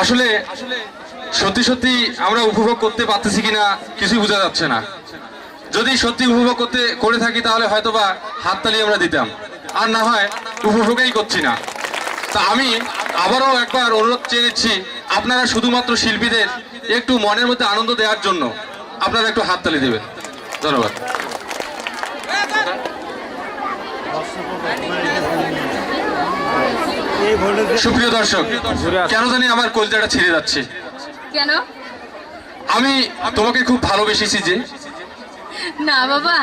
আসলে সত্যি সত্যি আমরা উপভোগ করতে পারতেছি কিনা কিছুই বোঝা যাচ্ছে না। যদি সত্যি উপভোগ করে থাকি তাহলে হয়তোবা হাততালি আমরা দিতাম, আর না হয় উপভোগই করছি না। তা আমি আবারও একবার অনুরোধ চেয়েছি, আপনারা শুধুমাত্র শিল্পীদের একটু মনের মধ্যে আনন্দ দেওয়ার জন্য আপনারা একটু হাততালি দেবেন। ধন্যবাদ। সুপ্রিয় দর্শক, কেন জানি আমার কলজাটা ছিঁড়ে যাচ্ছে। কেন? আমি তোমাকে খুব ভালোবেসেছি যে। না বাবা,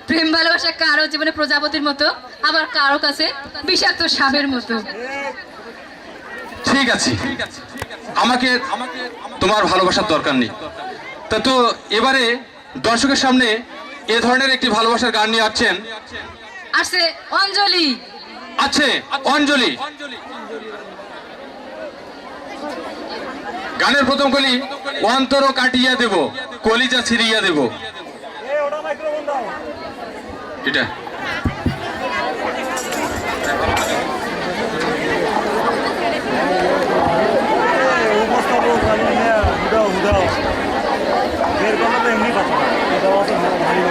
প্রেম ভালোবাসা কারো জীবনে প্রজাপতির মতো, আবার কারো কাছে বিষাক্ত সাপের মতো। ঠিক আছে, আমাকে তোমার ভালোবাসার দরকার নেই। তা তো এবারে দর্শকের সামনে এ ধরনের একটি ভালোবাসার গান নিয়ে আসছেন। আসছে অঞ্জলি। আছে অঞ্জলি। গানের প্রথম কলি, অন্তর কাটিয়া দেব, কলিজা ছিড়িয়া দেব। এটা উদাও উদাও এর কোনো তো এমনি কথা না, এটা অত ভারী